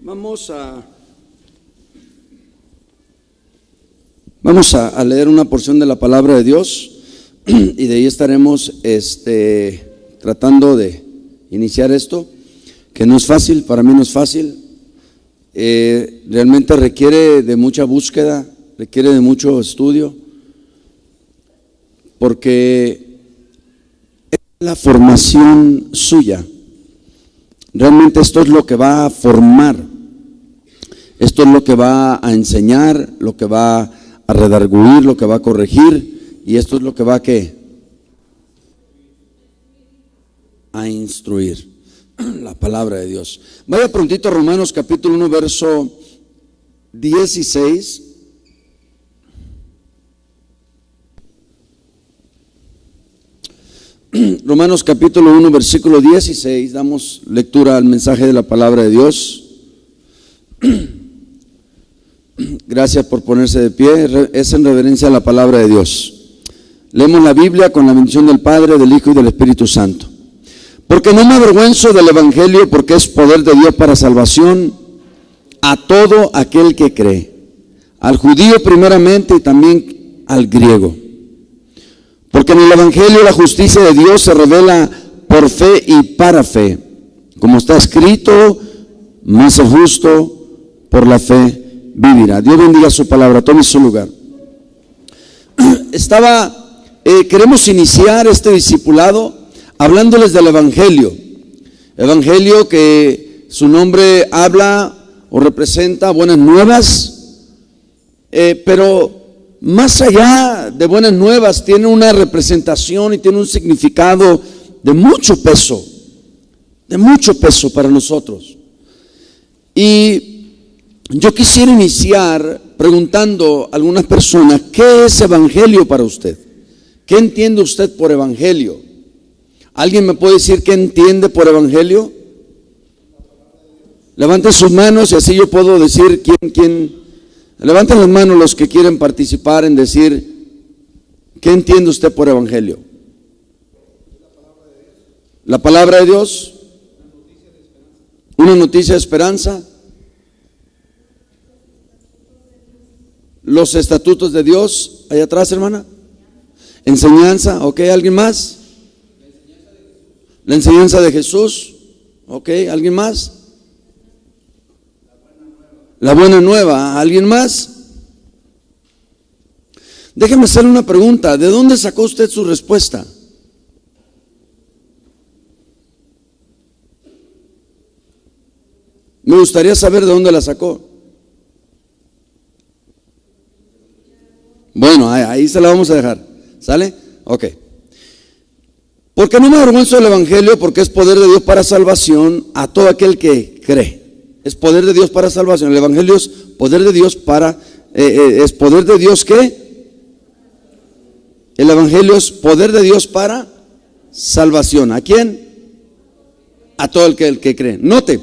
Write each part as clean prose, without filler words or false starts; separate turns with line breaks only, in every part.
Vamos a leer una porción de la palabra de Dios y de ahí estaremos tratando de iniciar esto, que no es fácil, para mí no es fácil, realmente requiere de mucha búsqueda, requiere de mucho estudio, porque es la formación suya. Realmente esto es lo que va a formar, esto es lo que va a enseñar, lo que va a redarguir, lo que va a corregir, y esto es lo que va a instruir, la palabra de Dios. Vaya prontito a Romanos capítulo 1, verso 16. Romanos capítulo 1, versículo 16, damos lectura al mensaje de la palabra de Dios. Gracias por ponerse de pie, es en reverencia a la palabra de Dios. Leemos la Biblia con la bendición del Padre, del Hijo y del Espíritu Santo. Porque no me avergüenzo del Evangelio, porque es poder de Dios para salvación a todo aquel que cree, al judío primeramente y también al griego. Porque en el Evangelio la justicia de Dios se revela por fe y para fe, como está escrito, mas el justo por la fe vivirá. Dios bendiga su palabra, tome su lugar. Queremos iniciar este discipulado hablándoles del Evangelio. Evangelio que su nombre habla o representa buenas nuevas, pero más allá de buenas nuevas, tiene una representación y tiene un significado de mucho peso para nosotros. Y yo quisiera iniciar preguntando a algunas personas, ¿qué es evangelio para usted? ¿Qué entiende usted por evangelio? ¿Alguien me puede decir qué entiende por evangelio? Levanten sus manos y así yo puedo decir quién. Levanten las manos los que quieren participar en decir, ¿qué entiende usted por evangelio? La palabra de Dios, una noticia de esperanza, los estatutos de Dios, allá atrás, hermana, enseñanza, ok, ¿alguien más? La enseñanza de Jesús, ok, ¿alguien más? La buena nueva, ¿alguien más? Déjeme hacerle una pregunta, ¿de dónde sacó usted su respuesta? Me gustaría saber de dónde la sacó. Bueno, ahí se la vamos a dejar, ¿sale? Ok. Porque no me avergüenzo del Evangelio, porque es poder de Dios para salvación a todo aquel que cree. Es poder de Dios para salvación. El Evangelio es poder de Dios para, ¿es poder de Dios qué? El Evangelio es poder de Dios para salvación. ¿A quién? A todo el que cree. Note,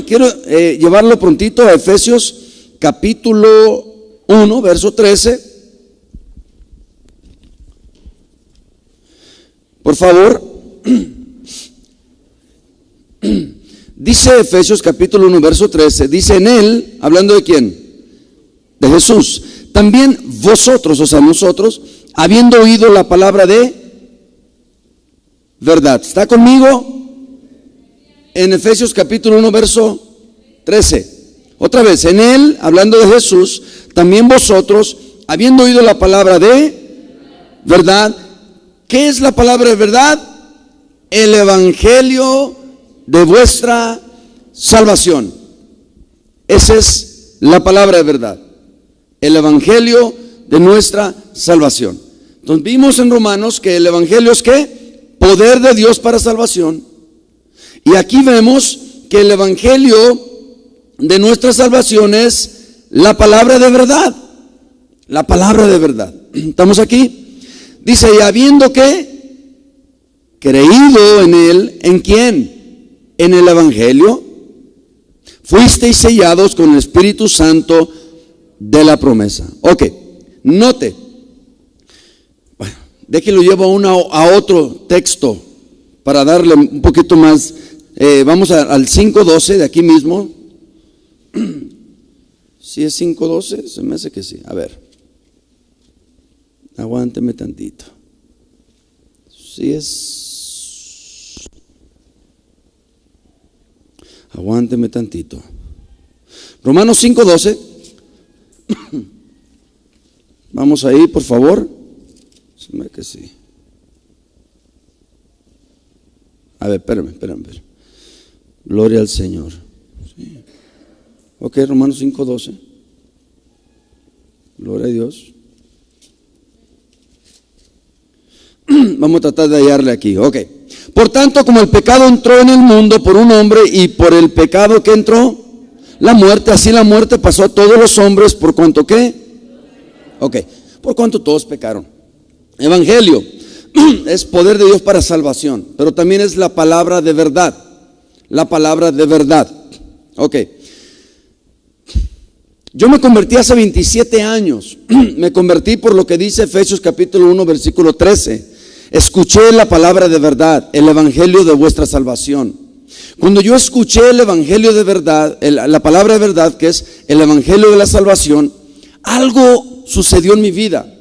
quiero llevarlo prontito a Efesios capítulo 1, verso 13. Por favor. Dice Efesios capítulo 1, verso 13, dice en él, hablando de quién, de Jesús, también vosotros, o sea nosotros, habiendo oído la palabra de verdad. ¿Está conmigo? En Efesios capítulo 1, verso 13. Otra vez, en él, hablando de Jesús, también vosotros, habiendo oído la palabra de verdad. ¿Qué es la palabra de verdad? El evangelio de vuestra salvación. Esa es la palabra de verdad, el evangelio de nuestra salvación. Entonces vimos en Romanos que el evangelio es ¿qué? Poder de Dios para salvación. Y aquí vemos que el evangelio de nuestra salvación es la palabra de verdad. La palabra de verdad. ¿Estamos aquí? Dice, y habiendo ¿qué? Creído en él, ¿en quién? En el Evangelio, fuisteis sellados con el Espíritu Santo de la promesa. Ok, note. Bueno, déjelo llevo a otro texto para darle un poquito más. Vamos al 5:12 de aquí mismo. ¿Sí es 5:12? Se me hace que sí. A ver. Aguánteme tantito. Sí es. Aguánteme tantito. Romanos 5:12. Vamos ahí, por favor. Se me hace que sí. A ver, espérame. Gloria al Señor. Sí. Ok, Romanos 5:12. Gloria a Dios. Vamos a tratar de hallarle aquí. Ok. Por tanto, como el pecado entró en el mundo por un hombre, y por el pecado que entró la muerte, así la muerte pasó a todos los hombres, por cuanto ¿qué? Ok. Por cuanto todos pecaron. Evangelio es poder de Dios para salvación, pero también es la palabra de verdad. La palabra de verdad. Ok. Yo me convertí hace 27 años. Me convertí por lo que dice Efesios capítulo 1 versículo 13. Escuché la palabra de verdad, el evangelio de vuestra salvación. Cuando yo escuché el evangelio de verdad, la palabra de verdad, que es el evangelio de la salvación, algo sucedió en mi vida.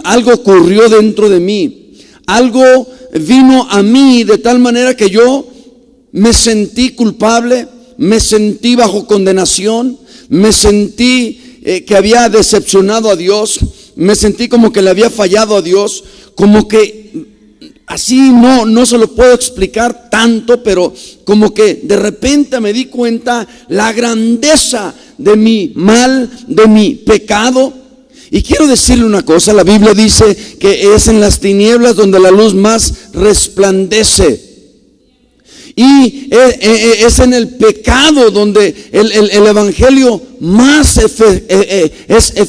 Algo ocurrió dentro de mí. Algo vino a mí de tal manera que yo me sentí culpable, me sentí bajo condenación, me sentí que había decepcionado a Dios, me sentí como que le había fallado a Dios, como que así no se lo puedo explicar tanto, pero como que de repente me di cuenta la grandeza de mi mal, de mi pecado. Y quiero decirle una cosa, la Biblia dice que es en las tinieblas donde la luz más resplandece. Y es en el pecado donde el evangelio más es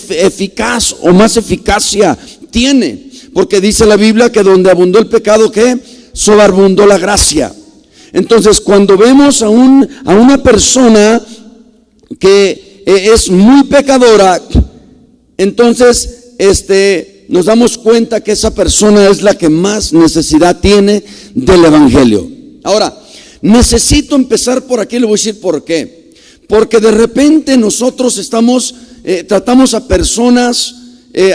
eficaz o más eficacia tiene. Porque dice la Biblia que donde abundó el pecado, ¿qué? Sobreabundó la gracia. Entonces, cuando vemos a una persona que es muy pecadora, entonces nos damos cuenta que esa persona es la que más necesidad tiene del evangelio. Ahora, necesito empezar por aquí, le voy a decir por qué. Porque de repente nosotros tratamos a personas,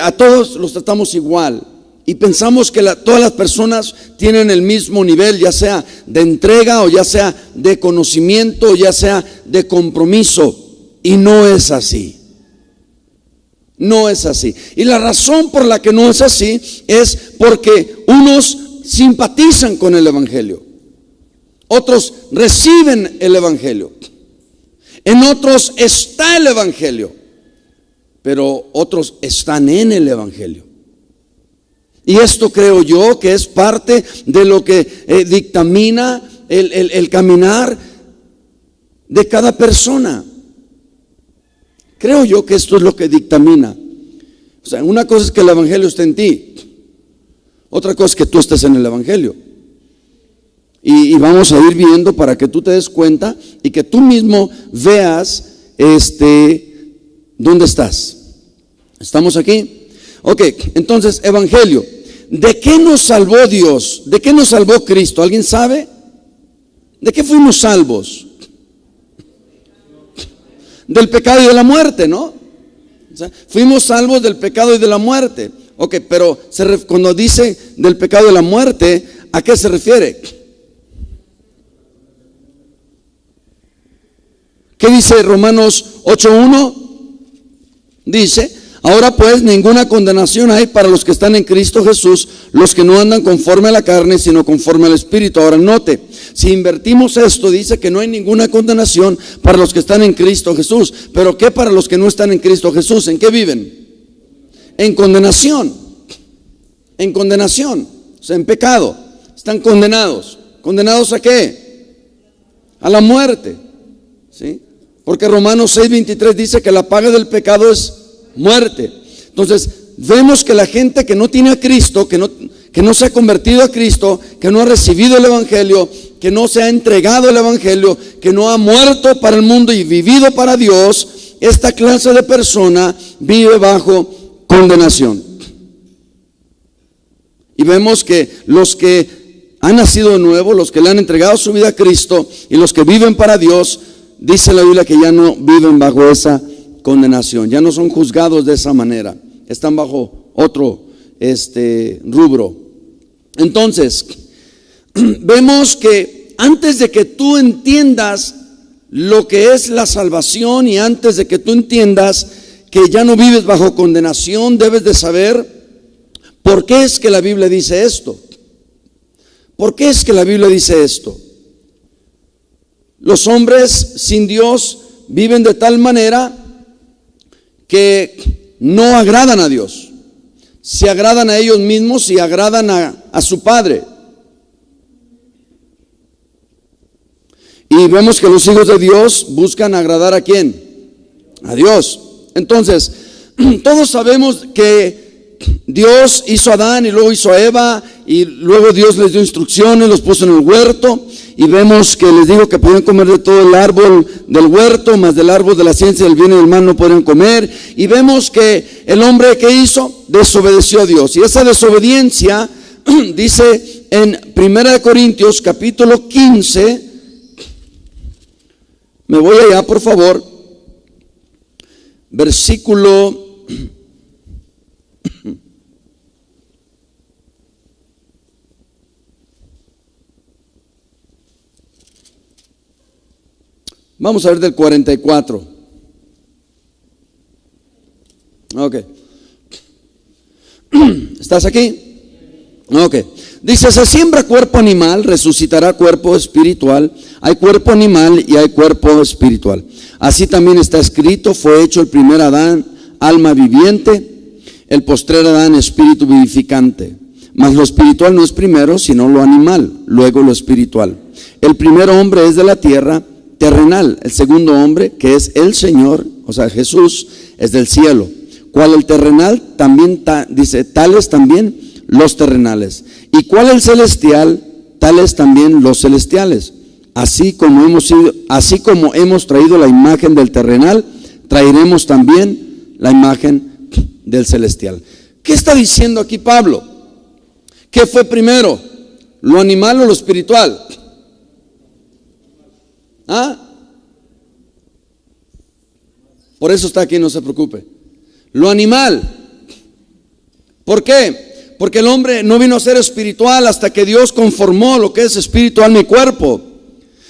a todos los tratamos igual. Y pensamos que todas las personas tienen el mismo nivel, ya sea de entrega o ya sea de conocimiento o ya sea de compromiso. Y no es así. No es así. Y la razón por la que no es así es porque unos simpatizan con el evangelio. Otros reciben el evangelio. En otros está el evangelio. Pero otros están en el evangelio. Y esto creo yo que es parte de lo que dictamina el caminar de cada persona. Creo yo que esto es lo que dictamina. O sea, una cosa es que el evangelio esté en ti. Otra cosa es que tú estés en el evangelio. Y vamos a ir viendo para que tú te des cuenta y que tú mismo veas dónde estás. ¿Estamos aquí? Ok, entonces, evangelio. ¿De qué nos salvó Dios? ¿De qué nos salvó Cristo? ¿Alguien sabe? ¿De qué fuimos salvos? Del pecado y de la muerte, ¿no? O sea, fuimos salvos del pecado y de la muerte. Ok, pero cuando dice del pecado y de la muerte, ¿a qué se refiere? ¿Qué dice Romanos 8:1? Dice: ahora pues ninguna condenación hay para los que están en Cristo Jesús, los que no andan conforme a la carne, sino conforme al Espíritu. Ahora note, si invertimos esto, dice que no hay ninguna condenación para los que están en Cristo Jesús. ¿Pero qué para los que no están en Cristo Jesús? ¿En qué viven? En condenación. En condenación, o sea, en pecado. Están condenados. ¿Condenados a qué? A la muerte. ¿Sí? Porque Romanos 6:23 dice que la paga del pecado es muerte. Entonces vemos que la gente que no tiene a Cristo, que no se ha convertido a Cristo, que no ha recibido el evangelio, que no se ha entregado el evangelio, que no ha muerto para el mundo y vivido para Dios, esta clase de persona vive bajo condenación. Y vemos que los que han nacido de nuevo, los que le han entregado su vida a Cristo y los que viven para Dios, dice la Biblia que ya no viven bajo esa condenación. Ya no son juzgados de esa manera. Están bajo otro rubro. Entonces, vemos que antes de que tú entiendas lo que es la salvación y antes de que tú entiendas que ya no vives bajo condenación, debes de saber por qué es que la Biblia dice esto. ¿Por qué es que la Biblia dice esto? Los hombres sin Dios viven de tal manera que no agradan a Dios. Se agradan a ellos mismos y agradan a su Padre. Y vemos que los hijos de Dios buscan agradar ¿a quién? A Dios. Entonces, todos sabemos que Dios hizo a Adán y luego hizo a Eva, y luego Dios les dio instrucciones, los puso en el huerto, y vemos que les dijo que podían comer de todo el árbol del huerto, más del árbol de la ciencia del bien y del mal no podían comer. Y vemos que el hombre que hizo, desobedeció a Dios, y esa desobediencia dice en 1 Corintios capítulo 15, me voy allá por favor, versículo vamos a ver del 44. Ok. ¿Estás aquí? Ok. Dice, se siembra cuerpo animal, resucitará cuerpo espiritual. Hay cuerpo animal y hay cuerpo espiritual. Así también está escrito, fue hecho el primer Adán, alma viviente, el postrer Adán, espíritu vivificante. Mas lo espiritual no es primero, sino lo animal, luego lo espiritual. El primer hombre es de la tierra, terrenal. El segundo hombre, que es el Señor, o sea Jesús, es del cielo. ¿Cuál el terrenal? También dice, tales también los terrenales. ¿Y cuál el celestial? Tales también los celestiales. Así como hemos traído la imagen del terrenal, traeremos también la imagen del celestial. ¿Qué está diciendo aquí Pablo? ¿Qué fue primero? ¿Lo animal o lo espiritual? Por eso está aquí, no se preocupe. Lo animal. ¿Por qué? Porque el hombre no vino a ser espiritual hasta que Dios conformó lo que es espíritu, alma y cuerpo.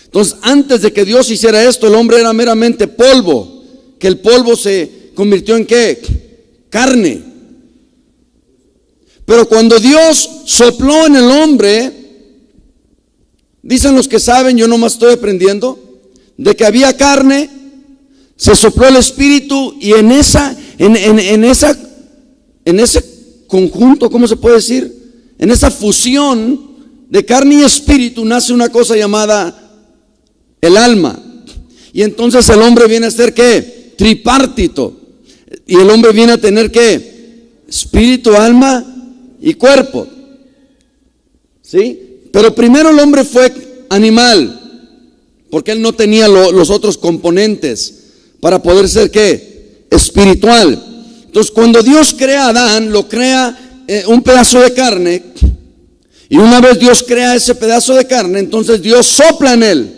Entonces, antes de que Dios hiciera esto, el hombre era meramente polvo. Que el polvo se convirtió en ¿qué? Carne. Pero cuando Dios sopló en el hombre, dicen los que saben, yo nomás estoy aprendiendo, de que había carne, se sopló el espíritu y en ese conjunto, ¿cómo se puede decir? En esa fusión de carne y espíritu nace una cosa llamada el alma. Y entonces el hombre viene a ser ¿qué? Tripartito. Y el hombre viene a tener ¿qué? Espíritu, alma y cuerpo. ¿Sí? Pero primero el hombre fue animal, porque él no tenía los otros componentes para poder ser ¿qué? Espiritual. Entonces cuando Dios crea a Adán, lo crea un pedazo de carne, y una vez Dios crea ese pedazo de carne, entonces Dios sopla en él,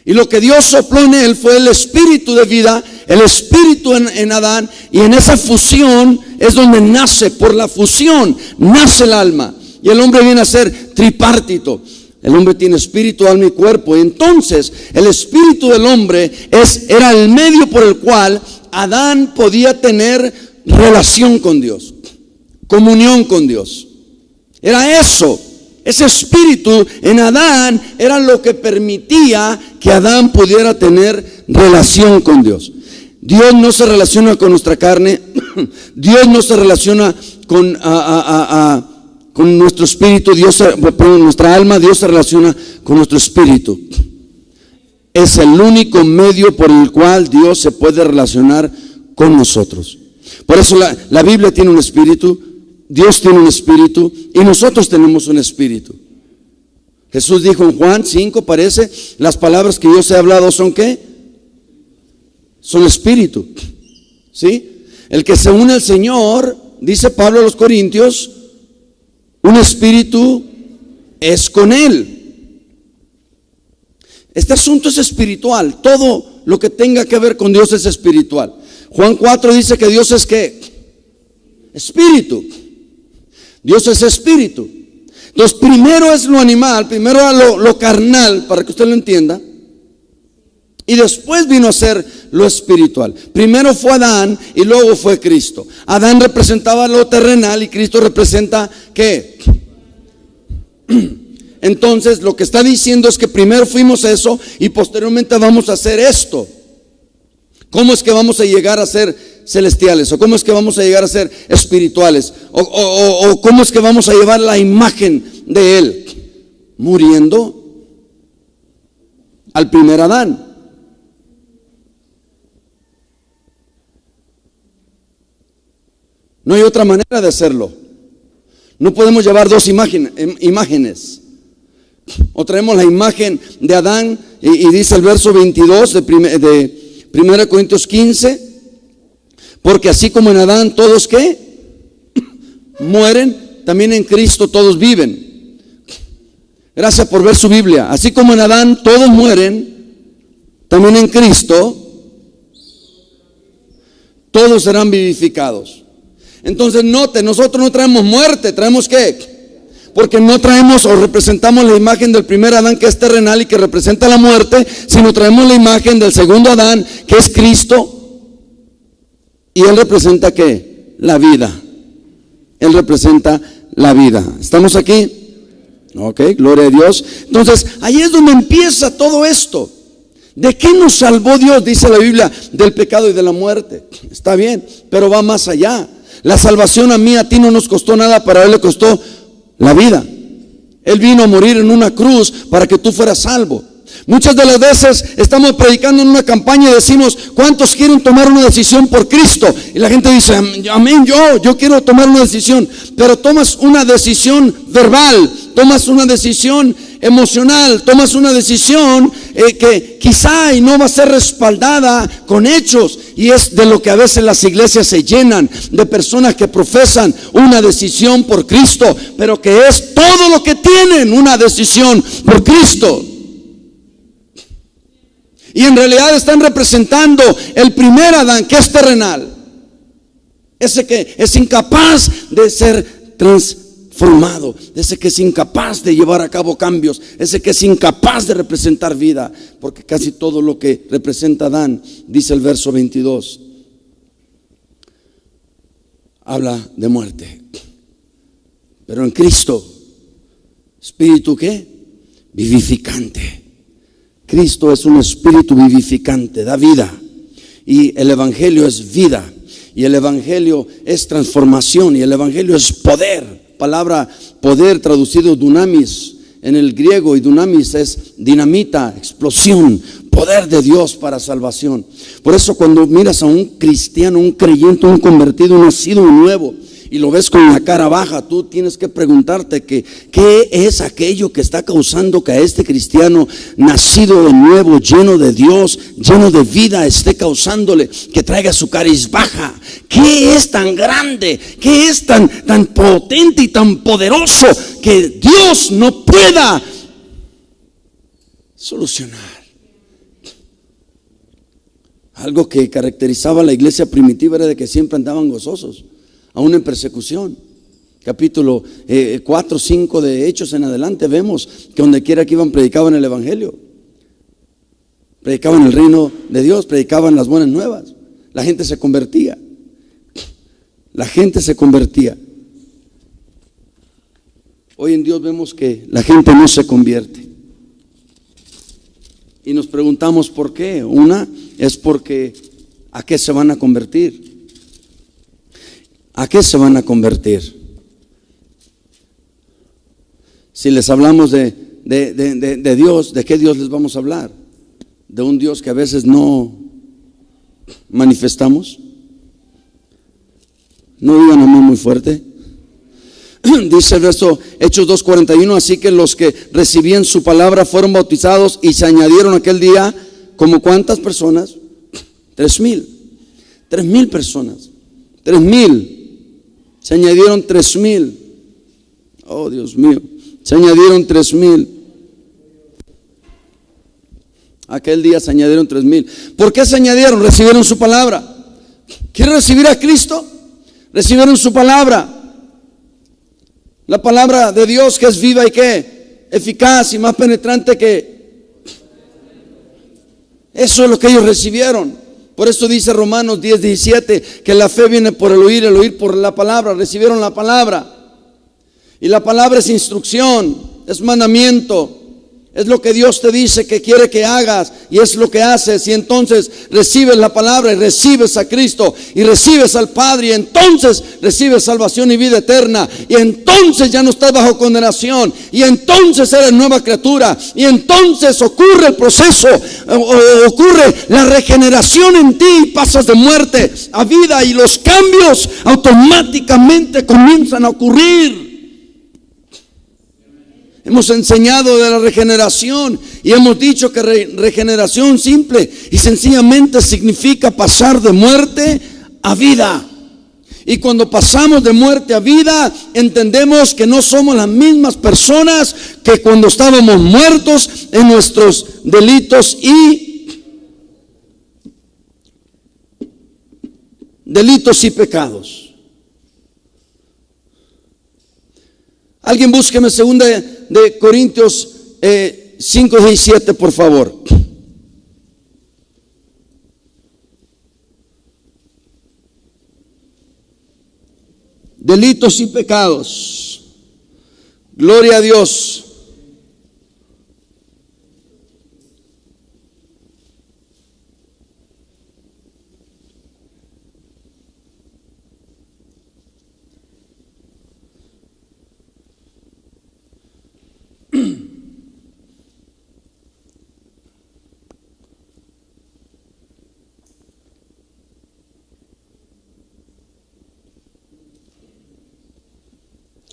y lo que Dios sopló en él fue el espíritu de vida, el espíritu en Adán, y en esa fusión es donde nace, por la fusión nace el alma, y el hombre viene a ser tripartito. El hombre tiene espíritu, alma y cuerpo. Y entonces el espíritu del hombre era el medio por el cual Adán podía tener relación con Dios, comunión con Dios. Era eso. Ese espíritu en Adán era lo que permitía que Adán pudiera tener relación con Dios. Dios no se relaciona con nuestra carne. Dios no se relaciona con nuestro espíritu, con nuestra alma. Dios se relaciona con nuestro espíritu. Es el único medio por el cual Dios se puede relacionar con nosotros. Por eso la Biblia tiene un espíritu, Dios tiene un espíritu y nosotros tenemos un espíritu. Jesús dijo en Juan 5, parece, las palabras que yo os he hablado son ¿qué? Son espíritu. ¿Sí? El que se une al Señor, dice Pablo a los Corintios, un espíritu es con él. Este asunto es espiritual. Todo lo que tenga que ver con Dios es espiritual. Juan 4 dice que Dios es ¿qué? Espíritu. Dios es espíritu. Entonces primero es lo animal, primero era lo carnal, para que usted lo entienda, y después vino a ser lo espiritual. Primero fue Adán y luego fue Cristo. Adán representaba lo terrenal y Cristo representa ¿qué? Entonces lo que está diciendo es que primero fuimos eso y posteriormente vamos a hacer esto. ¿Cómo es que vamos a llegar a ser celestiales? ¿O cómo es que vamos a llegar a ser espirituales? ¿O cómo es que vamos a llevar la imagen de Él? Muriendo al primer Adán. No hay otra manera de hacerlo. No podemos llevar dos imágenes. O traemos la imagen de Adán y dice el verso 22 de 1 Corintios 15, porque así como en Adán todos ¿qué? Mueren, también en Cristo todos viven. Gracias por ver su Biblia. Así como en Adán todos mueren, también en Cristo todos serán vivificados. Entonces note, nosotros no traemos muerte, traemos ¿qué? Porque no traemos o representamos la imagen del primer Adán, que es terrenal y que representa la muerte, sino traemos la imagen del segundo Adán, que es Cristo, y Él representa ¿qué? La vida. Él representa la vida. ¿Estamos aquí? Ok, gloria a Dios. Entonces ahí es donde empieza todo esto. ¿De qué nos salvó Dios? Dice la Biblia, del pecado y de la muerte. Está bien, pero va más allá. La salvación a mí, a ti no nos costó nada, para Él le costó la vida. Él vino a morir en una cruz para que tú fueras salvo. Muchas de las veces estamos predicando en una campaña y decimos, ¿cuántos quieren tomar una decisión por Cristo? Y la gente dice, amén, yo quiero tomar una decisión. Pero tomas una decisión verbal, tomas una decisión emocional, tomas una decisión que quizá y no va a ser respaldada con hechos. Y es de lo que a veces las iglesias se llenan, de personas que profesan una decisión por Cristo, pero que es todo lo que tienen, una decisión por Cristo. Y en realidad están representando el primer Adán, que es terrenal, ese que es incapaz de ser transformado, ese que es incapaz de llevar a cabo cambios, ese que es incapaz de representar vida, porque casi todo lo que representa Adán, dice el verso 22, habla de muerte. Pero en Cristo, espíritu ¿qué? Vivificante. Cristo es un espíritu vivificante, da vida. Y el evangelio es vida. Y el evangelio es transformación. Y el evangelio es poder. Palabra poder traducido dunamis en el griego. Y dunamis es dinamita, explosión, poder de Dios para salvación. Por eso cuando miras a un cristiano, un creyente, un convertido, un nacido nuevo, y lo ves con la cara baja, tú tienes que preguntarte que qué es aquello que está causando que a este cristiano nacido de nuevo, lleno de Dios, lleno de vida, esté causándole que traiga su cariz baja. ¿Qué es tan grande? ¿Qué es tan potente y tan poderoso que Dios no pueda solucionar? Algo que caracterizaba a la iglesia primitiva era de que siempre andaban gozosos, aún en persecución. Capítulo 4, 5 de Hechos en adelante vemos que donde quiera que iban predicaban el evangelio, predicaban el reino de Dios, predicaban las buenas nuevas. La gente se convertía. La gente se convertía. Hoy en Dios vemos que la gente no se convierte. Y nos preguntamos por qué. Una es porque ¿a qué se van a convertir? ¿A qué se van a convertir? Si les hablamos de Dios, ¿de qué Dios les vamos a hablar? ¿De un Dios que a veces no manifestamos? No digan amén muy fuerte. Dice el verso Hechos 2:41, así que los que recibían su palabra fueron bautizados y se añadieron aquel día, ¿como cuántas personas? 3,000 personas. 3,000. Se añadieron 3,000. Oh, Dios mío. Se añadieron 3,000. Aquel día se añadieron 3,000. ¿Por qué se añadieron? Recibieron su palabra. ¿Quiere recibir a Cristo? Recibieron su palabra. La palabra de Dios, que es viva y que eficaz y más penetrante que... Eso es lo que ellos recibieron. Por eso dice Romanos 10:17 que la fe viene por el oír por la palabra. Recibieron la palabra. Y la palabra es instrucción, es mandamiento. Es lo que Dios te dice que quiere que hagas, y es lo que haces. Y entonces recibes la palabra y recibes a Cristo y recibes al Padre, y entonces recibes salvación y vida eterna, y entonces ya no estás bajo condenación, y entonces eres nueva criatura, y entonces ocurre el proceso, ocurre la regeneración en ti, y pasas de muerte a vida, y los cambios automáticamente comienzan a ocurrir. Hemos enseñado de la regeneración y hemos dicho que regeneración simple y sencillamente significa pasar de muerte a vida. Y cuando pasamos de muerte a vida, entendemos que no somos las mismas personas que cuando estábamos muertos en nuestros delitos y pecados. Alguien búsqueme 2 de Corintios 5:17, por favor. Delitos y pecados. Gloria a Dios.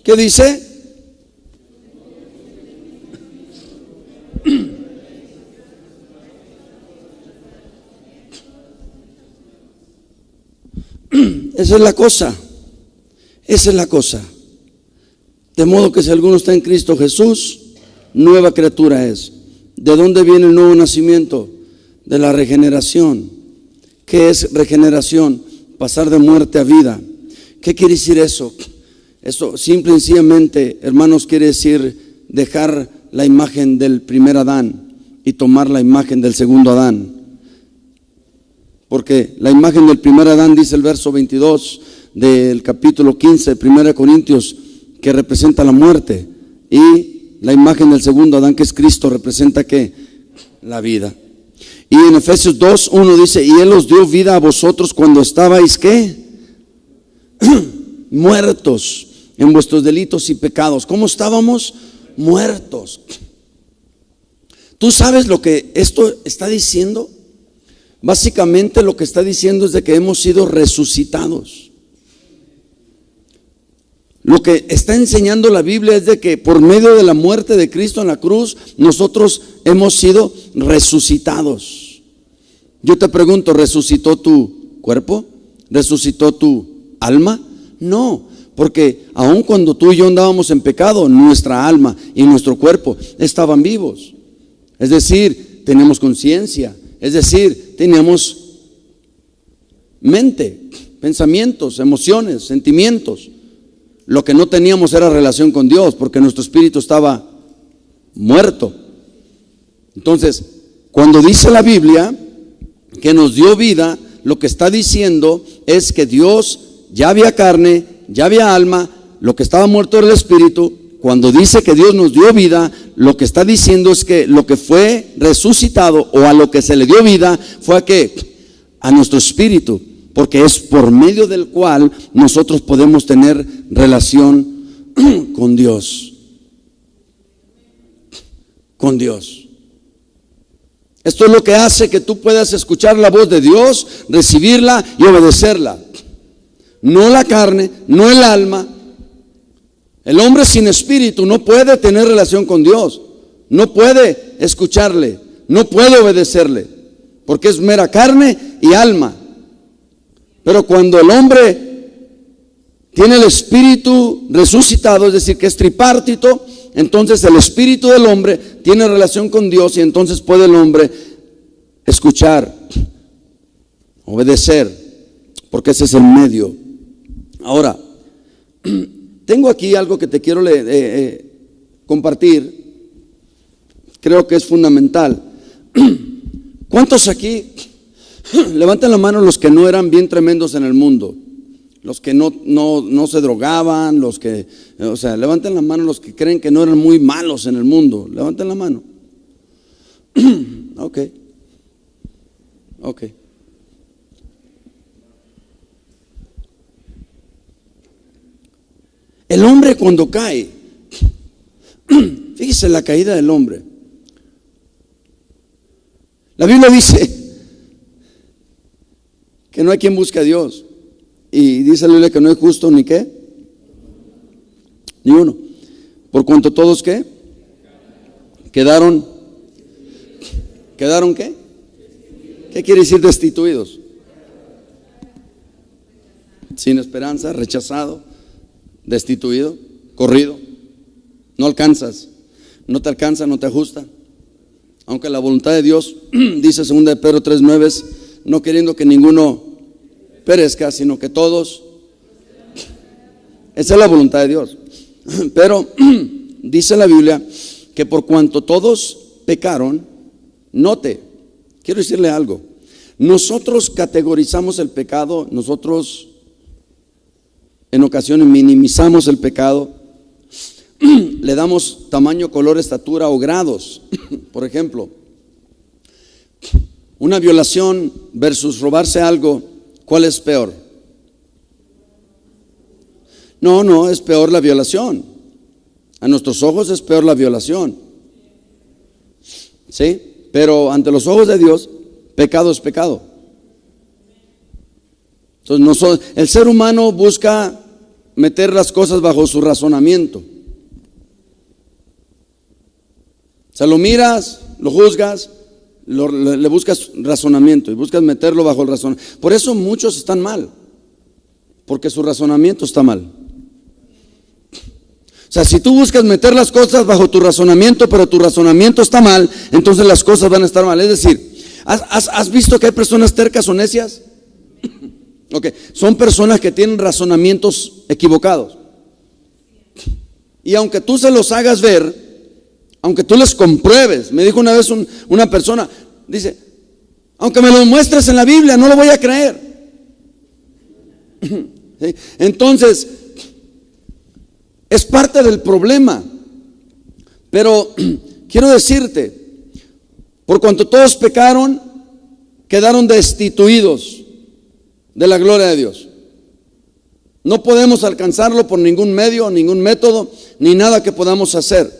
¿Qué dice? Esa es la cosa. Esa es la cosa. De modo que si alguno está en Cristo Jesús, nueva criatura es. ¿De dónde viene el nuevo nacimiento? De la regeneración. ¿Qué es regeneración? Pasar de muerte a vida. ¿Qué quiere decir eso? Eso simple y sencillamente, hermanos, quiere decir dejar la imagen del primer Adán y tomar la imagen del segundo Adán. Porque la imagen del primer Adán, dice el verso 22 del capítulo 15 de 1 Corintios, que representa la muerte, y la imagen del segundo Adán, que es Cristo, representa ¿qué? La vida. Y en Efesios 2:1 dice: y Él os dio vida a vosotros cuando estabais ¿qué? Muertos en vuestros delitos y pecados. ¿Cómo estábamos? Muertos. ¿Tú sabes lo que esto está diciendo? Básicamente lo que está diciendo es de que hemos sido resucitados. Lo que está enseñando la Biblia es de que por medio de la muerte de Cristo en la cruz, nosotros hemos sido resucitados. Yo te pregunto, ¿resucitó tu cuerpo? ¿Resucitó tu alma? No, porque aun cuando tú y yo andábamos en pecado, nuestra alma y nuestro cuerpo estaban vivos. Es decir, teníamos conciencia, es decir, teníamos mente, pensamientos, emociones, sentimientos. Lo que no teníamos era relación con Dios, porque nuestro espíritu estaba muerto. Entonces, cuando dice la Biblia que nos dio vida, lo que está diciendo es que Dios ya había carne, ya había alma, lo que estaba muerto era el espíritu. Cuando dice que Dios nos dio vida, lo que está diciendo es que lo que fue resucitado, o a lo que se le dio vida, fue a ¿qué? A nuestro espíritu, porque es por medio del cual nosotros podemos tener relación con Dios. Con Dios. Esto es lo que hace que tú puedas escuchar la voz de Dios, recibirla y obedecerla. No la carne, no el alma. El hombre sin espíritu no puede tener relación con Dios, no puede escucharle, no puede obedecerle, porque es mera carne y alma. Pero cuando el hombre tiene el espíritu resucitado, es decir, que es tripartito, entonces el espíritu del hombre tiene relación con Dios, y entonces puede el hombre escuchar, obedecer, porque ese es el medio. Ahora, tengo aquí algo que te quiero compartir. Creo que es fundamental. ¿Cuántos aquí, levanten la mano los que no eran bien tremendos en el mundo? Los que no se drogaban, los que, o sea, levanten la mano los que creen que no eran muy malos en el mundo. Levanten la mano. Ok. El hombre cuando cae, fíjese la caída del hombre. La Biblia dice que no hay quien busque a Dios. Y dice la Biblia que no es justo ni qué, ni uno. Por cuanto todos qué, quedaron qué. ¿Qué quiere decir destituidos? Sin esperanza, rechazado, destituido, corrido. No alcanzas, no te alcanza, no te ajusta. Aunque la voluntad de Dios, dice 2 de Pedro 3:9, no queriendo que ninguno perezca, sino que todos. Esa es la voluntad de Dios. Pero dice la Biblia que por cuanto todos pecaron, note, quiero decirle algo. Nosotros categorizamos el pecado, nosotros en ocasiones minimizamos el pecado, le damos tamaño, color, estatura o grados. Por ejemplo, una violación versus robarse algo, ¿cuál es peor? No, es peor la violación. A nuestros ojos es peor la violación. ¿Sí? Pero ante los ojos de Dios, pecado es pecado. Entonces, el ser humano busca meter las cosas bajo su razonamiento. O sea, lo miras, lo juzgas, le buscas razonamiento y buscas meterlo bajo el razonamiento. Por eso muchos están mal, porque su razonamiento está mal. O sea, si tú buscas meter las cosas bajo tu razonamiento, pero tu razonamiento está mal, entonces las cosas van a estar mal. Es decir, ¿has visto que hay personas tercas o necias? Okay. Son personas que tienen razonamientos equivocados. Y aunque tú se los hagas ver, aunque tú les compruebes, me dijo una vez una persona, dice, aunque me lo muestres en la Biblia, no lo voy a creer. ¿Sí? Entonces, es parte del problema. Pero quiero decirte, por cuanto todos pecaron, quedaron destituidos de la gloria de Dios. No podemos alcanzarlo por ningún medio, ningún método, ni nada que podamos hacer.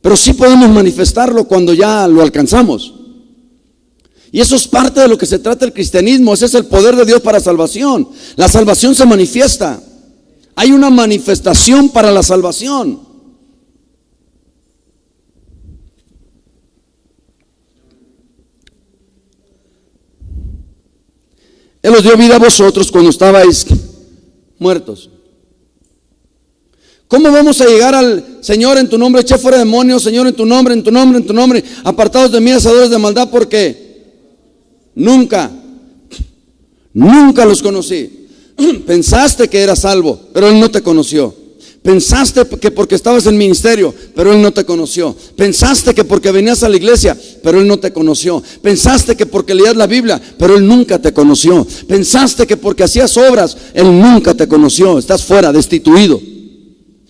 Pero sí podemos manifestarlo cuando ya lo alcanzamos. Y eso es parte de lo que se trata el cristianismo. Ese es el poder de Dios para salvación. La salvación se manifiesta. Hay una manifestación para la salvación. Él os dio vida a vosotros cuando estabais muertos. ¿Cómo vamos a llegar al Señor en tu nombre? Eché fuera demonios, Señor, en tu nombre, en tu nombre, en tu nombre. Apartados de mí, hacedores de maldad, porque nunca los conocí. Pensaste que eras salvo, pero Él no te conoció. Pensaste que porque estabas en ministerio, pero Él no te conoció. Pensaste que porque venías a la iglesia, pero Él no te conoció. Pensaste que porque leías la Biblia, pero Él nunca te conoció. Pensaste que porque hacías obras, Él nunca te conoció. Estás fuera, destituido.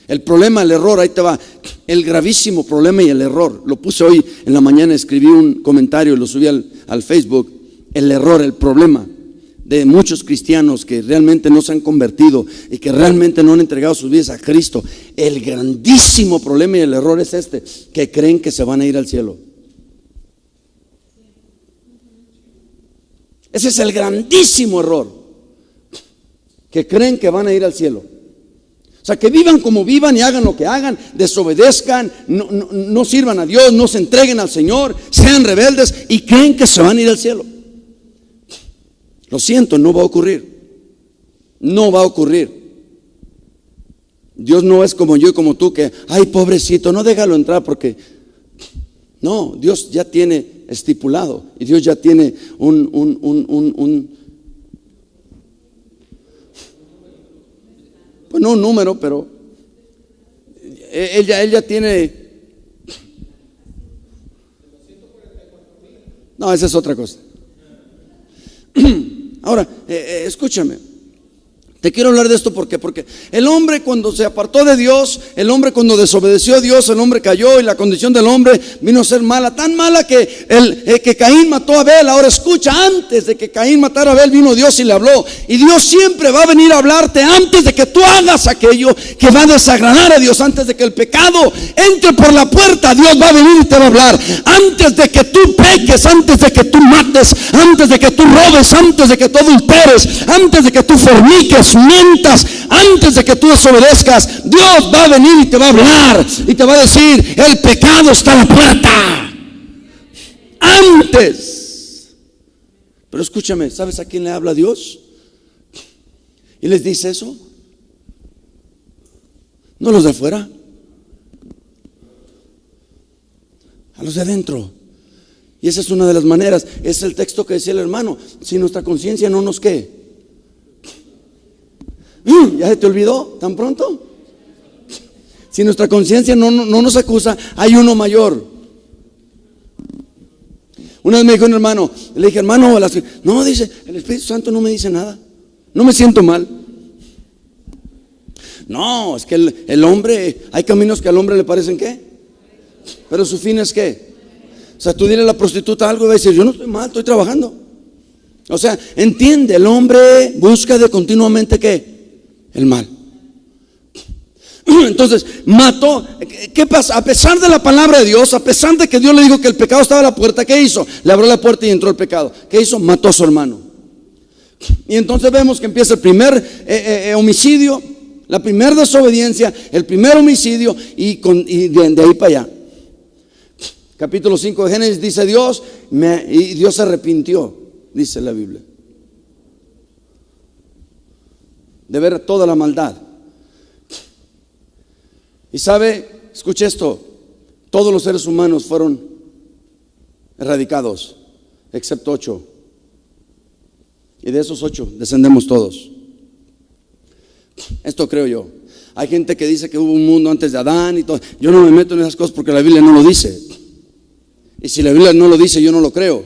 El problema, el error, ahí te va. El gravísimo problema y el error. Lo puse hoy en la mañana, escribí un comentario y lo subí al Facebook. El error, el problema de muchos cristianos que realmente no se han convertido y que realmente no han entregado sus vidas a Cristo. El grandísimo problema y el error es este: que creen que se van a ir al cielo. Ese es el grandísimo error, que creen que van a ir al cielo. O sea, que vivan como vivan y hagan lo que hagan, desobedezcan, no sirvan a Dios, no se entreguen al Señor, sean rebeldes y creen que se van a ir al cielo. Lo siento, no va a ocurrir. No va a ocurrir. Dios no es como yo y como tú que, ay, pobrecito, no déjalo entrar porque... No, Dios ya tiene estipulado y Dios ya tiene pues no un número, pero él ya tiene. No, esa es otra cosa. Ahora, escúchame. Te quiero hablar de esto porque el hombre cuando se apartó de Dios, el hombre cuando desobedeció a Dios, el hombre cayó y la condición del hombre vino a ser mala, tan mala que Caín mató a Abel. Ahora escucha, antes de que Caín matara a Abel vino Dios y le habló. Y Dios siempre va a venir a hablarte antes de que tú hagas aquello que va a desagradar a Dios. Antes de que el pecado entre por la puerta, Dios va a venir y te va a hablar. Antes de que tú peques, antes de que tú mates, antes de que tú robes, antes de que tú adulteres, antes de que tú forniques, mientas, antes de que tú desobedezcas, Dios va a venir y te va a hablar y te va a decir: el pecado está a la puerta. Antes. Pero escúchame, ¿sabes a quién le habla Dios? Y les dice eso. No los de afuera, a los de adentro. Y esa es una de las maneras. Es el texto que decía el hermano: si nuestra conciencia no nos ¿qué? ¿Ya se te olvidó tan pronto? Si nuestra conciencia no nos acusa, hay uno mayor. Una vez me dijo un hermano, le dije: hermano, no, dice, el Espíritu Santo no me dice nada, no me siento mal. No, es que el hombre, hay caminos que al hombre le parecen ¿qué? Pero su fin es ¿qué? O sea, tú dile a la prostituta algo y va a decir: yo no estoy mal, estoy trabajando. O sea, entiende, el hombre busca de continuamente ¿qué? El mal. Entonces mató. ¿Qué pasa? A pesar de la palabra de Dios, a pesar de que Dios le dijo que el pecado estaba a la puerta, ¿qué hizo? Le abrió la puerta y entró el pecado. ¿Qué hizo? Mató a su hermano. Y entonces vemos que empieza el primer homicidio, la primera desobediencia, el primer homicidio, y de ahí para allá. Capítulo 5 de Génesis dice Dios, y Dios se arrepintió, dice la Biblia, de ver toda la maldad. Y sabe, escuche esto: todos los seres humanos fueron erradicados, excepto 8. Y de esos 8 descendemos todos. Esto creo yo. Hay gente que dice que hubo un mundo antes de Adán y todo. Yo no me meto en esas cosas porque la Biblia no lo dice. Y si la Biblia no lo dice, yo no lo creo.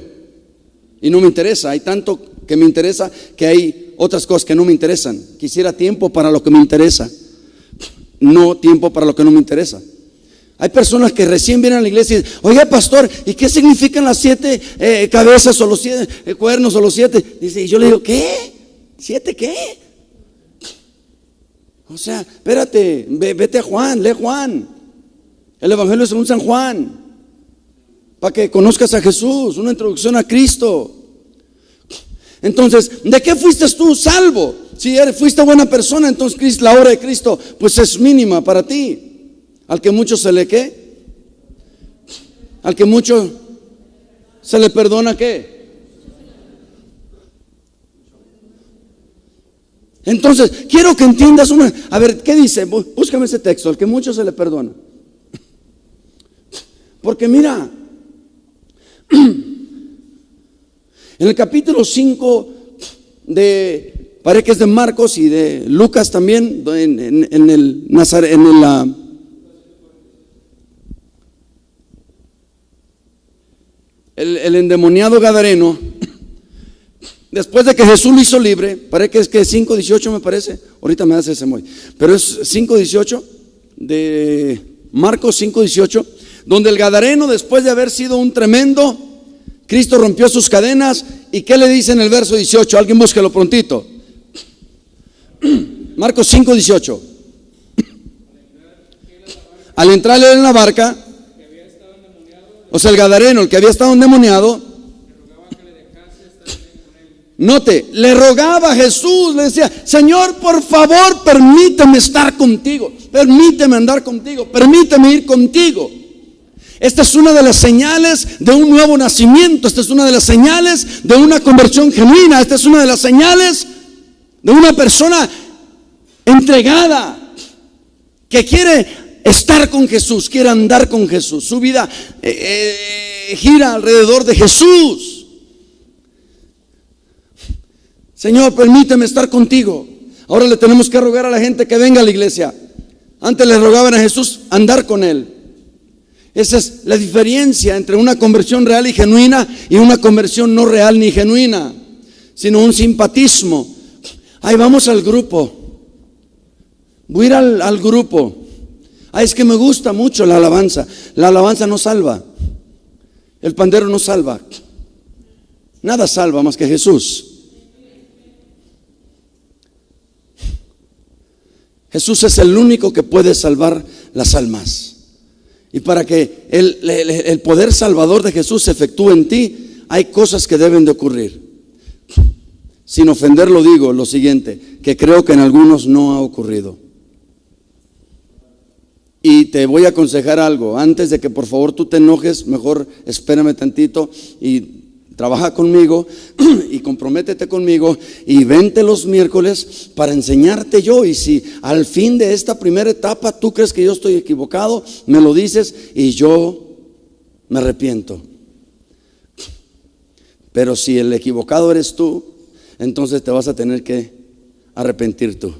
Y no me interesa. Hay tanto que me interesa que hay otras cosas que no me interesan. Quisiera tiempo para lo que me interesa, no tiempo para lo que no me interesa. Hay personas que recién vienen a la iglesia y dicen: oiga, pastor, ¿y qué significan las 7 cabezas o los 7 cuernos o los 7? Dice, y yo le digo: ¿qué? ¿7 qué? O sea, espérate, vete a Juan, lee Juan, el Evangelio según San Juan, para que conozcas a Jesús, una introducción a Cristo. Entonces, ¿de qué fuiste tú salvo? Si fuiste buena persona, entonces la obra de Cristo pues es mínima para ti. Al que mucho se le ¿qué? Al que mucho se le perdona ¿qué? Entonces, quiero que entiendas a ver, ¿qué dice? Búscame ese texto: al que mucho se le perdona. Porque mira, en el capítulo 5 parece que es de Marcos y de Lucas también, en el endemoniado gadareno, después de que Jesús lo hizo libre, parece que es 5:18 me parece, ahorita me hace ese muy, pero es 5:18 de Marcos 5:18, donde el gadareno, después de haber sido un tremendo, Cristo rompió sus cadenas. ¿Y qué le dice en el verso 18? Alguien búsquelo prontito. Marcos 5:18. Al entrar él en la barca, o sea, el gadareno, el que había estado endemoniado, note, le rogaba a Jesús, le decía: Señor, por favor, permíteme estar contigo, permíteme andar contigo, permíteme ir contigo. Esta es una de las señales de un nuevo nacimiento. Esta es una de las señales de una conversión genuina. Esta es una de las señales de una persona entregada, que quiere estar con Jesús, quiere andar con Jesús. Su vida gira alrededor de Jesús. Señor, permíteme estar contigo. Ahora le tenemos que rogar a la gente que venga a la iglesia. Antes le rogaban a Jesús andar con él. Esa es la diferencia entre una conversión real y genuina y una conversión no real ni genuina, sino un simpatismo. Ay, vamos al grupo. Voy a ir al grupo. Ay, es que me gusta mucho la alabanza. La alabanza no salva. El pandero no salva. Nada salva más que Jesús. Jesús es el único que puede salvar las almas. Y para que el poder salvador de Jesús se efectúe en ti, hay cosas que deben de ocurrir. Sin ofenderlo digo lo siguiente, que creo que en algunos no ha ocurrido. Y te voy a aconsejar algo, antes de que por favor tú te enojes, mejor espérame tantito y trabaja conmigo y comprométete conmigo y vente los miércoles para enseñarte yo. Y si al fin de esta primera etapa tú crees que yo estoy equivocado, me lo dices y yo me arrepiento. Pero si el equivocado eres tú, entonces te vas a tener que arrepentir tú.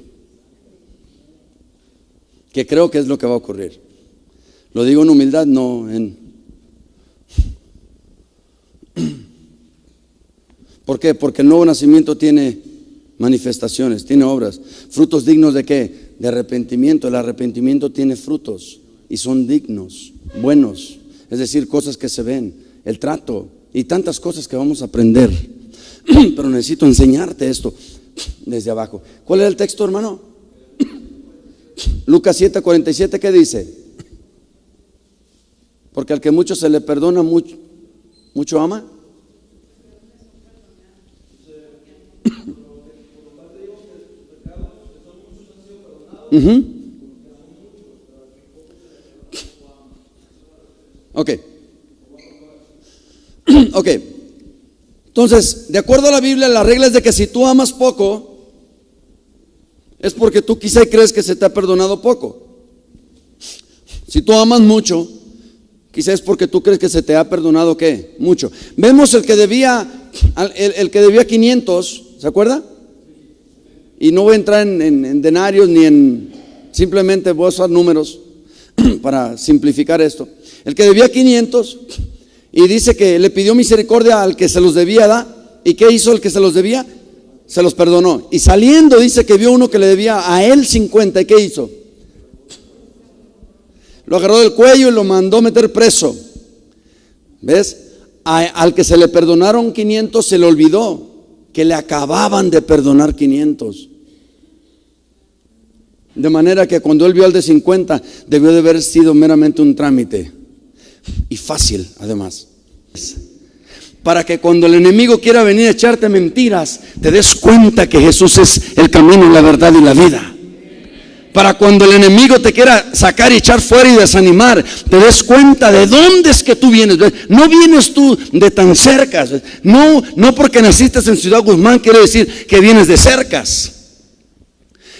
Que creo que es lo que va a ocurrir. Lo digo en humildad, no en... ¿Por qué? Porque el nuevo nacimiento tiene manifestaciones, tiene obras. ¿Frutos dignos de qué? De arrepentimiento. El arrepentimiento tiene frutos y son dignos, buenos. Es decir, cosas que se ven, el trato y tantas cosas que vamos a aprender. Pero necesito enseñarte esto desde abajo. ¿Cuál era el texto, hermano? Lucas 7:47, ¿qué dice? Porque al que mucho se le perdona, mucho ama. Ok. Entonces, de acuerdo a la Biblia, la regla es de que si tú amas poco, es porque tú quizá crees que se te ha perdonado poco. Si tú amas mucho, quizá es porque tú crees que se te ha perdonado ¿qué? Mucho. Vemos el que debía 500, ¿se acuerda? Y no voy a entrar en denarios ni en, simplemente voy a usar números para simplificar esto. El que debía 500 y dice que le pidió misericordia al que se los debía, ¿da? ¿Y qué hizo el que se los debía? Se los perdonó. Y saliendo dice que vio uno que le debía a él 50. ¿Y qué hizo? Lo agarró del cuello y lo mandó meter preso. ¿Ves? Al que se le perdonaron 500 se le olvidó que le acababan de perdonar 500. De manera que cuando él vio al de 50, debió de haber sido meramente un trámite. Y fácil, además. Para que cuando el enemigo quiera venir a echarte mentiras, te des cuenta que Jesús es el camino, la verdad y la vida. Para cuando el enemigo te quiera sacar y echar fuera y desanimar, te des cuenta de dónde es que tú vienes. No vienes tú de tan cerca. No porque naciste en Ciudad Guzmán quiere decir que vienes de cercas.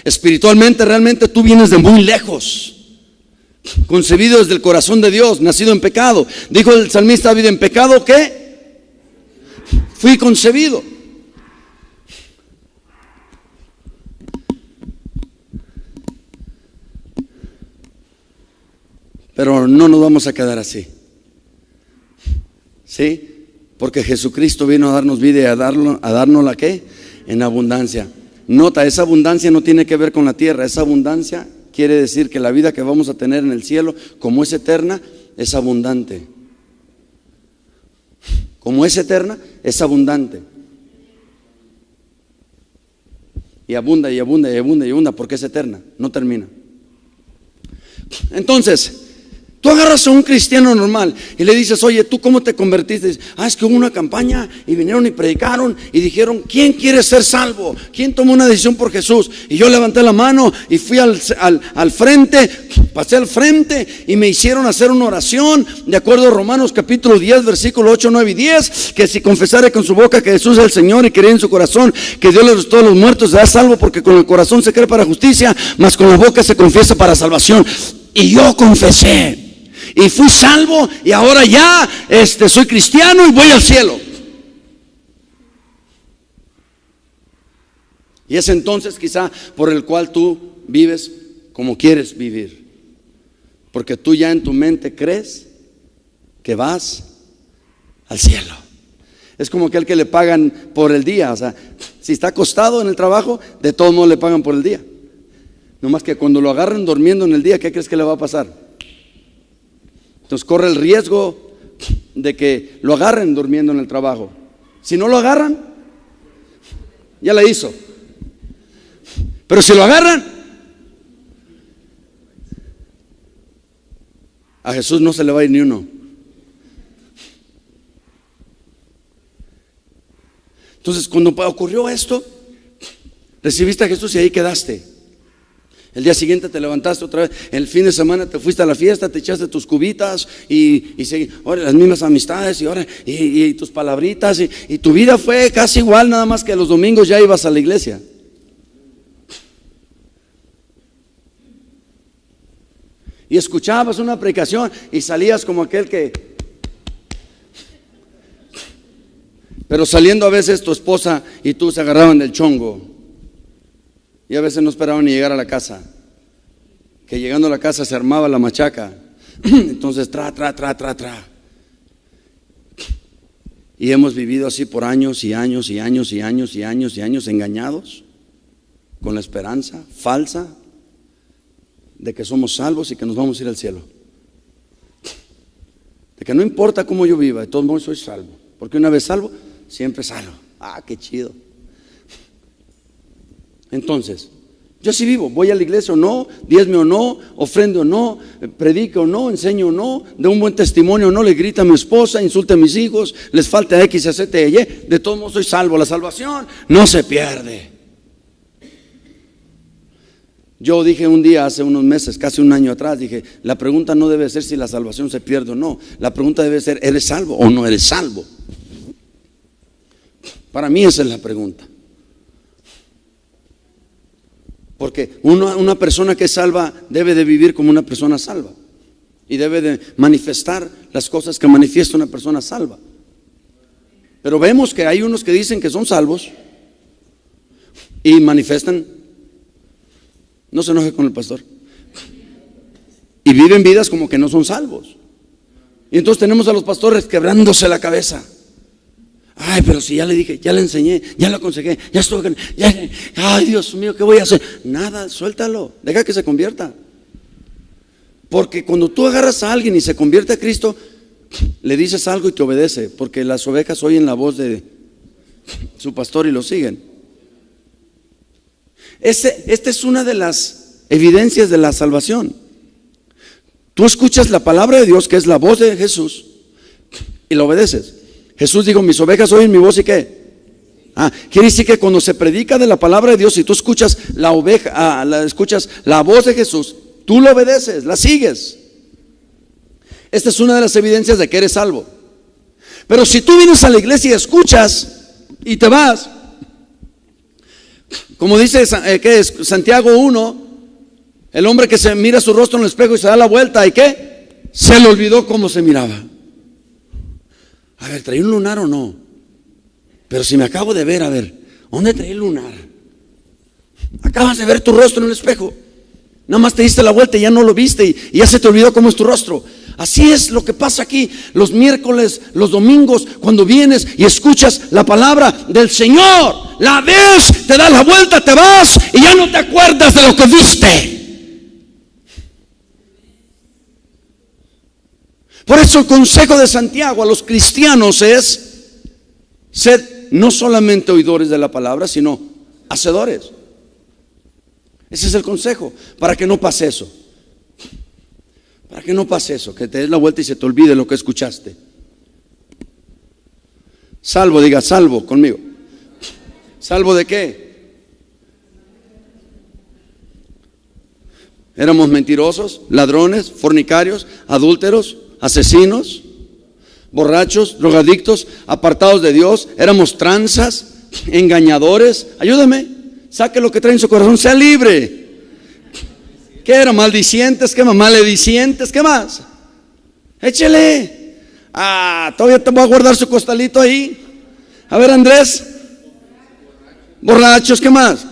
Espiritualmente, realmente tú vienes de muy lejos. Concebido desde el corazón de Dios, nacido en pecado. Dijo el salmista David, ¿en pecado qué? Fui concebido. Pero no nos vamos a quedar así. ¿Sí? Porque Jesucristo vino a darnos vida y a darnos la ¿qué? En abundancia. Nota, esa abundancia no tiene que ver con la tierra. Esa abundancia quiere decir que la vida que vamos a tener en el cielo, como es eterna, es abundante. Como es eterna, es abundante. Y abunda, y abunda, y abunda, y abunda, porque es eterna, no termina. Entonces, tú agarras a un cristiano normal y le dices, oye, ¿tú cómo te convertiste? Dices, es que hubo una campaña y vinieron y predicaron y dijeron, ¿quién quiere ser salvo? ¿Quién tomó una decisión por Jesús? Y yo levanté la mano y fui al frente, pasé al frente y me hicieron hacer una oración de acuerdo a Romanos capítulo 10, versículo 8, 9 y 10, que si confesare con su boca que Jesús es el Señor y cree en su corazón que Dios le resucitó a los muertos, será salvo, porque con el corazón se cree para justicia, mas con la boca se confiesa para salvación. Y yo confesé y fui salvo y ahora ya soy cristiano y voy al cielo. Y es entonces quizá por el cual tú vives como quieres vivir. Porque tú ya en tu mente crees que vas al cielo. Es como aquel que le pagan por el día. O sea, si está acostado en el trabajo, de todos modos le pagan por el día. No más que cuando lo agarren durmiendo en el día, ¿qué crees que le va a pasar? Entonces corre el riesgo de que lo agarren durmiendo en el trabajo. Si no lo agarran, ya la hizo. Pero si lo agarran, a Jesús no se le va a ir ni uno. Entonces, cuando ocurrió esto, recibiste a Jesús y ahí quedaste. El día siguiente te levantaste otra vez. El fin de semana te fuiste a la fiesta, te echaste tus cubitas y ahora las mismas amistades y tus palabritas y tu vida fue casi igual, nada más que los domingos ya ibas a la iglesia. Y escuchabas una predicación y salías como aquel que... Pero saliendo a veces tu esposa y tú se agarraban del chongo. Y a veces no esperaban ni llegar a la casa. Que llegando a la casa se armaba la machaca. Entonces tra. Y hemos vivido así por años y años y años y años y años y años engañados con la esperanza falsa de que somos salvos y que nos vamos a ir al cielo. De que no importa cómo yo viva, de todos modos soy salvo. Porque una vez salvo, siempre salvo. Ah, qué chido. Entonces, yo sí vivo, voy a la iglesia o no, diezme o no, ofrendo o no, predico o no, enseño o no, de un buen testimonio o no, le grita a mi esposa, insulta a mis hijos, les falta X, Z, Y, de todos modos soy salvo. La salvación no se pierde. Yo dije un día, hace unos meses, casi un año atrás, dije, la pregunta no debe ser si la salvación se pierde o no, la pregunta debe ser, ¿eres salvo o no eres salvo? Para mí esa es la pregunta. Porque una persona que es salva debe de vivir como una persona salva y debe de manifestar las cosas que manifiesta una persona salva. Pero vemos que hay unos que dicen que son salvos y manifestan, no se enoje con el pastor, y viven vidas como que no son salvos. Y entonces tenemos a los pastores quebrándose la cabeza. Ay, pero si ya le dije, ya le enseñé, ya le aconsejé, ya estuve con, ay, Dios mío, ¿qué voy a hacer? Nada, suéltalo, deja que se convierta. Porque cuando tú agarras a alguien y se convierte a Cristo, le dices algo y te obedece, porque las ovejas oyen la voz de su pastor y lo siguen. Esta es una de las evidencias de la salvación. Tú escuchas la palabra de Dios, que es la voz de Jesús, y la obedeces. Jesús dijo, mis ovejas oyen mi voz y ¿qué? Quiere decir que cuando se predica de la palabra de Dios y tú escuchas escuchas la voz de Jesús, tú lo obedeces, la sigues. Esta es una de las evidencias de que eres salvo. Pero si tú vienes a la iglesia y escuchas y te vas, como dice ¿qué es? Santiago 1, el hombre que se mira su rostro en el espejo y se da la vuelta, ¿y qué? Se le olvidó cómo se miraba. A ver, ¿traí un lunar o no? Pero si me acabo de ver, a ver, ¿dónde traí el lunar? Acabas de ver tu rostro en el espejo. Nada más te diste la vuelta y ya no lo viste y ya se te olvidó cómo es tu rostro. Así es lo que pasa aquí los miércoles, los domingos, cuando vienes y escuchas la palabra del Señor. La ves, te das la vuelta, te vas y ya no te acuerdas de lo que viste. Por eso el consejo de Santiago a los cristianos es: sed no solamente oidores de la palabra, sino hacedores. Ese es el consejo, para que no pase eso. Para que no pase eso, que te des la vuelta y se te olvide lo que escuchaste. Salvo, diga salvo conmigo. ¿Salvo de qué? Éramos mentirosos, ladrones, fornicarios, adúlteros, asesinos, borrachos, drogadictos, apartados de Dios. Éramos tranzas, engañadores. Ayúdame, saque lo que trae en su corazón, sea libre. ¿Qué era? Maldicientes, ¿qué más? Maledicientes, ¿qué más? Échele. Todavía te voy a guardar su costalito ahí. A ver, Andrés. Borrachos, ¿qué más?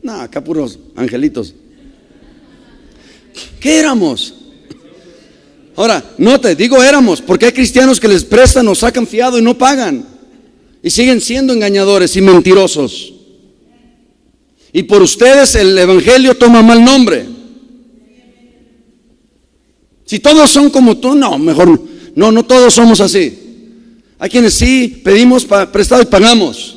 No, acá puros angelitos. ¿Qué éramos? Ahora, no te digo éramos, porque hay cristianos que les prestan o sacan fiado y no pagan. Y siguen siendo engañadores y mentirosos. Y por ustedes el evangelio toma mal nombre. Si todos son como tú, no, mejor no todos somos así. Hay quienes sí pedimos prestado y pagamos.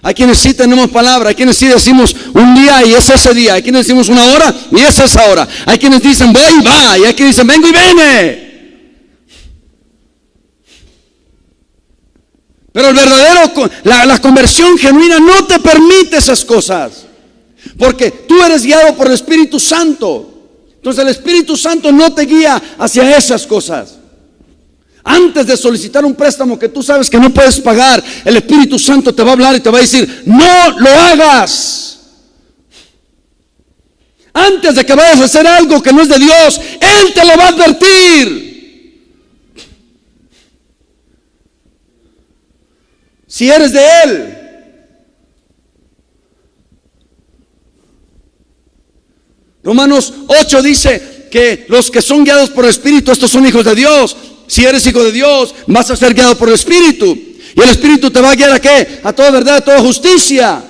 Hay quienes sí tenemos palabra. Hay quienes sí decimos un día y es ese día. Hay quienes decimos una hora y es esa hora. Hay quienes dicen voy y va. Y hay quienes dicen vengo y viene. Pero el verdadero, la conversión genuina no te permite esas cosas. Porque tú eres guiado por el Espíritu Santo. Entonces el Espíritu Santo no te guía hacia esas cosas. Antes de solicitar un préstamo que tú sabes que no puedes pagar, el Espíritu Santo te va a hablar y te va a decir, no lo hagas. Antes de que vayas a hacer algo que no es de Dios, Él te lo va a advertir. Si eres de Él. Romanos 8 dice que los que son guiados por el Espíritu, estos son hijos de Dios. Si eres hijo de Dios, vas a ser guiado por el Espíritu. Y el Espíritu te va a guiar ¿a qué? A toda verdad, a toda justicia.